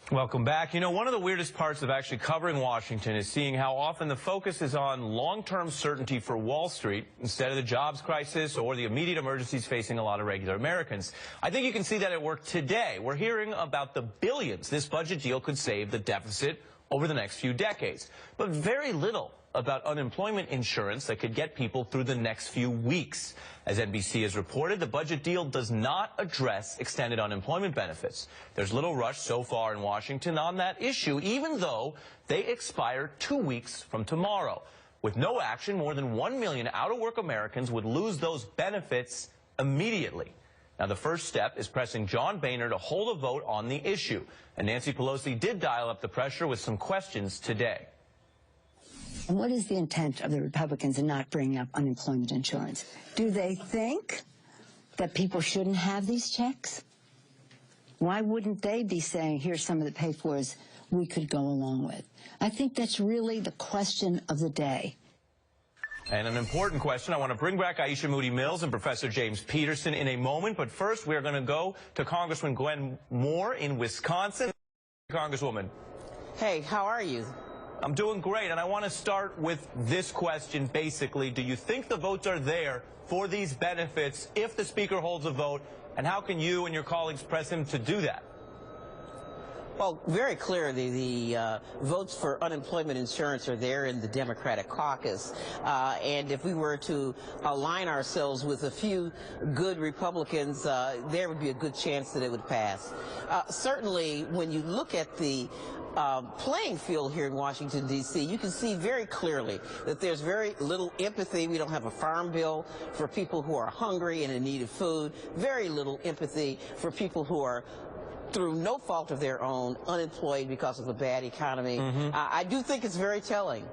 Welcome back. You know, one of the weirdest parts of actually covering Washington is seeing how often the focus is on long-term certainty for Wall Street instead of the jobs crisis or the immediate emergencies facing a lot of regular Americans. I think you can see that at work today. We're hearing about the billions this budget deal could save the deficit over the next few decades, but very little about unemployment insurance that could get people through the next few weeks. As NBC has reported, the budget deal does not address extended unemployment benefits. There's little rush so far in Washington on that issue, even though they expire 2 weeks from tomorrow. With no action, more than 1 million out-of-work Americans would lose those benefits immediately. Now, the first step is pressing John Boehner to hold a vote on the issue. And Nancy Pelosi did dial up the pressure with some questions today. And what is the intent of the Republicans in not bringing up unemployment insurance? Do they think that people shouldn't have these checks? Why wouldn't they be saying, here's some of the pay-fors we could go along with? I think that's really the question of the day. And an important question. I want to bring back Aisha Moody Mills and Professor James Peterson in a moment. But first, we're going to go to Congresswoman Gwen Moore in Wisconsin. Congresswoman. Hey, how are you? I'm doing great, and I want to start with this question, basically. Do you think the votes are there for these benefits if the Speaker holds a vote, and how can you and your colleagues press him to do that? Well, very clearly, the votes for unemployment insurance are there in the Democratic caucus. And if we were to align ourselves with a few good Republicans, there would be a good chance that it would pass. Certainly, when you look at the playing field here in Washington, D.C., you can see very clearly that there's very little empathy. We don't have a farm bill for people who are hungry and in need of food. Very little empathy for people who are, through no fault of their own, unemployed because of a bad economy. I do think it's very telling.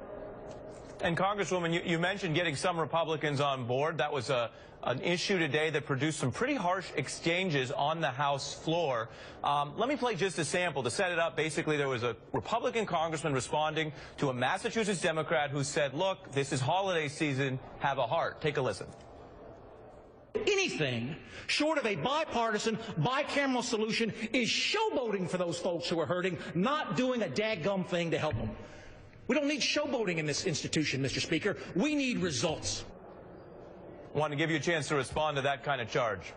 And Congresswoman, you mentioned getting some Republicans on board. That was an issue today that produced some pretty harsh exchanges on the House floor. Let me play just a sample to set it up. Basically, there was a Republican congressman responding to a Massachusetts Democrat who said, look, this is holiday season, have a heart. Take a listen. Anything short of a bipartisan, bicameral solution is showboating for those folks who are hurting, not doing a dadgum thing to help them. We don't need showboating in this institution, Mr. Speaker. We need results. I want to give you a chance to respond to that kind of charge.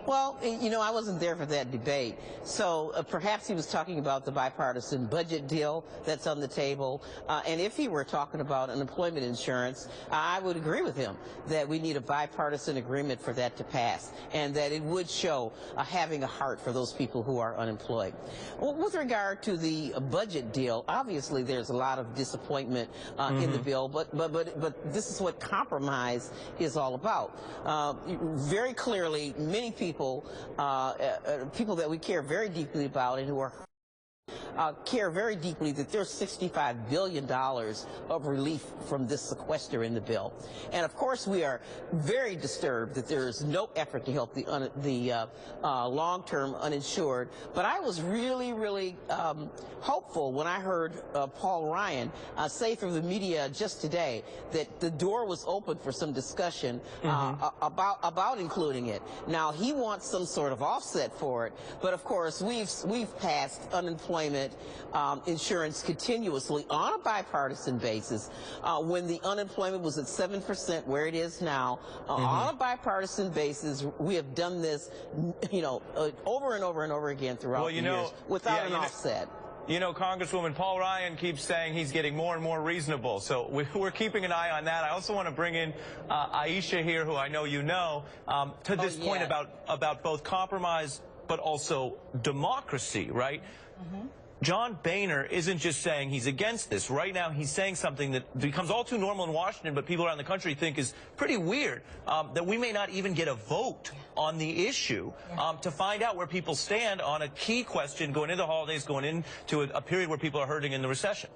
Well, you know, I wasn't there for that debate, so perhaps he was talking about the bipartisan budget deal that's on the table, and if he were talking about unemployment insurance, I would agree with him that we need a bipartisan agreement for that to pass, and that it would show having a heart for those people who are unemployed. Well, with regard to the budget deal, obviously there's a lot of disappointment in the bill, but this is what compromise is all about. Very clearly, many people that we care very deeply about and who are care very deeply that there's $65 billion of relief from this sequester in the bill. And of course, we are very disturbed that there is no effort to help the long-term uninsured. But I was really hopeful when I heard Paul Ryan say through the media just today that the door was open for some discussion about including it. Now, he wants some sort of offset for it, but of course, we've passed unemployment insurance continuously on a bipartisan basis. When the unemployment was at 7%, where it is now, on a bipartisan basis, we have done this, you know, over and over and over again throughout the years without an offset. You know, Congresswoman, Paul Ryan keeps saying he's getting more and more reasonable, so we're keeping an eye on that. I also want to bring in Aisha here, who I know you know, to this point about both compromise but also democracy, right? John Boehner isn't just saying he's against this. Right now, he's saying something that becomes all too normal in Washington, but people around the country think is pretty weird, that we may not even get a vote on the issue to find out where people stand on a key question going into the holidays, going into a period where people are hurting in the recession.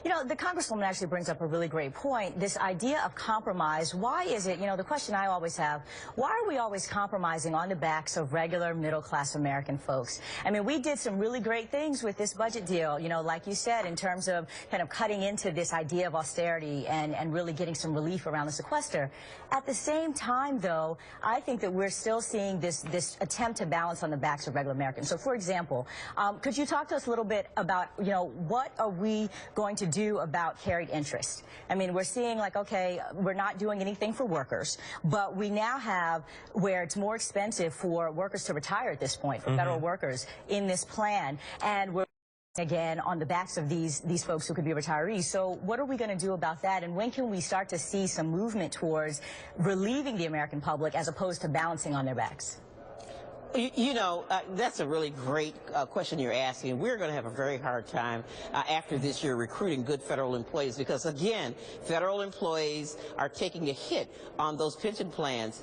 You know, the Congresswoman actually brings up a really great point. This idea of compromise, why is it, you know, the question I always have, why are we always compromising on the backs of regular middle-class American folks? I mean, we did some really great things with this budget. budget deal, you know, like you said, in terms of kind of cutting into this idea of austerity and really getting some relief around the sequester. At the same time, though, I think that we're still seeing this attempt to balance on the backs of regular Americans. So, for example, could you talk to us a little bit about, you know, what are we going to do about carried interest? I mean, we're seeing like, okay, we're not doing anything for workers, but we now have where it's more expensive for workers to retire at this point, for federal workers in this plan, and we're again on the backs of these folks who could be retirees. So what are we going to do about that, and when can we start to see some movement towards relieving the American public as opposed to balancing on their backs? You know, that's a really great question you're asking. We're going to have a very hard time after this year recruiting good federal employees because, again, federal employees are taking a hit on those pension plans.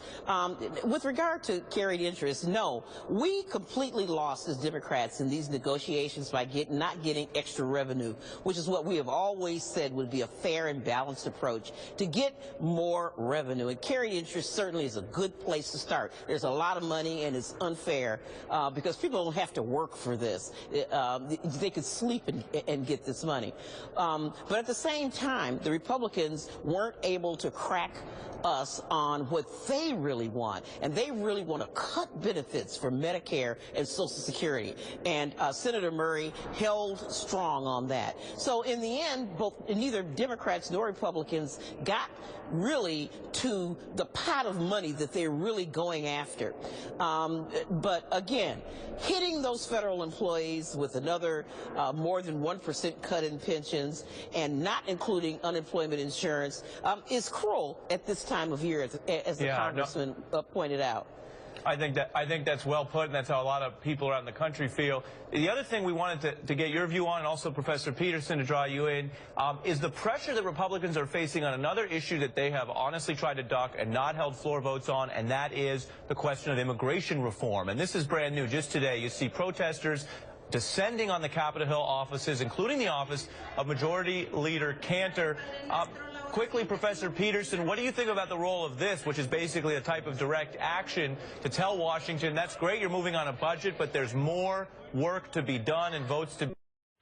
With regard to carried interest, no, we completely lost as Democrats in these negotiations by not getting extra revenue, which is what we have always said would be a fair and balanced approach to get more revenue. And carried interest certainly is a good place to start. There's a lot of money and it's unfair because people don't have to work for this. They could sleep and get this money. But at the same time, the Republicans weren't able to crack us on what they really want, and they really want to cut benefits for Medicare and Social Security, and Senator Murray held strong on that. So in the end, neither Democrats nor Republicans got really to the pot of money that they're really going after. But again, hitting those federal employees with another more than 1% cut in pensions and not including unemployment insurance is cruel at this time of year, as the congressman pointed out. I think that's well put, and that's how a lot of people around the country feel. The other thing we wanted to get your view on, and also Professor Peterson to draw you in, is the pressure that Republicans are facing on another issue that they have honestly tried to duck and not held floor votes on, and that is the question of immigration reform. And this is brand new. Just today, you see protesters descending on the Capitol Hill offices, including the office of Majority Leader Cantor. Quickly, Professor Peterson, what do you think about the role of this, which is basically a type of direct action to tell Washington, that's great, you're moving on a budget, but there's more work to be done and votes to be...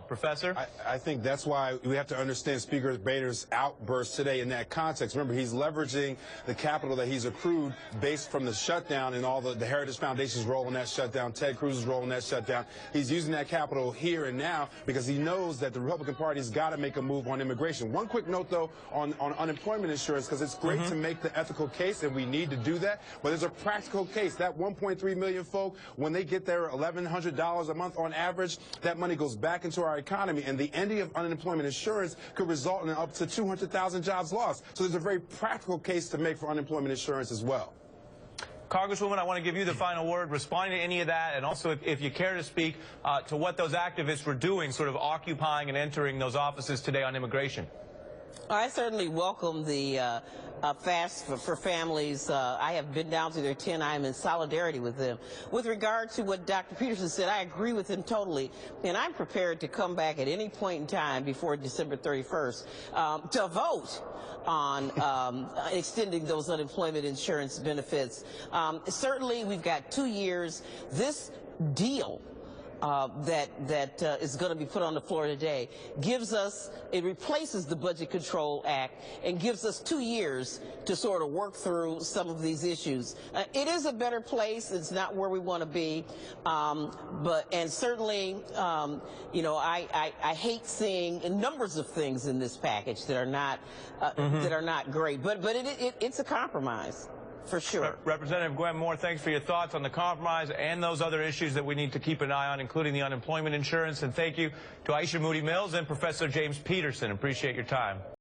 Professor? I think that's why we have to understand Speaker Boehner's outburst today in that context. Remember, he's leveraging the capital that he's accrued based from the shutdown and all the Heritage Foundation's role in that shutdown, Ted Cruz's role in that shutdown. He's using that capital here and now because he knows that the Republican Party's got to make a move on immigration. One quick note, though, on unemployment insurance, because it's great to make the ethical case, and we need to do that, but there's a practical case. That 1.3 million folk, when they get their $1,100 a month on average, that money goes back into our economy, and the ending of unemployment insurance could result in up to 200,000 jobs lost. So there's a very practical case to make for unemployment insurance as well. Congresswoman, I want to give you the final word, responding to any of that, and also if you care to speak to what those activists were doing, sort of occupying and entering those offices today on immigration. I certainly welcome the fast for families. I have been down to their tent. I am in solidarity with them. With regard to what Dr. Peterson said, I agree with him totally, and I'm prepared to come back at any point in time before December 31st to vote on extending those unemployment insurance benefits. Certainly, we've got 2 years. This deal that is going to be put on the floor today it replaces the Budget Control Act and gives us 2 years to sort of work through some of these issues. It is a better place. It's not where we want to be, and certainly, you know, I hate seeing numbers of things in this package that are not great, but it's a compromise. For sure. Representative Gwen Moore, thanks for your thoughts on the compromise and those other issues that we need to keep an eye on, including the unemployment insurance. And thank you to Aisha Moody Mills and Professor James Peterson. Appreciate your time.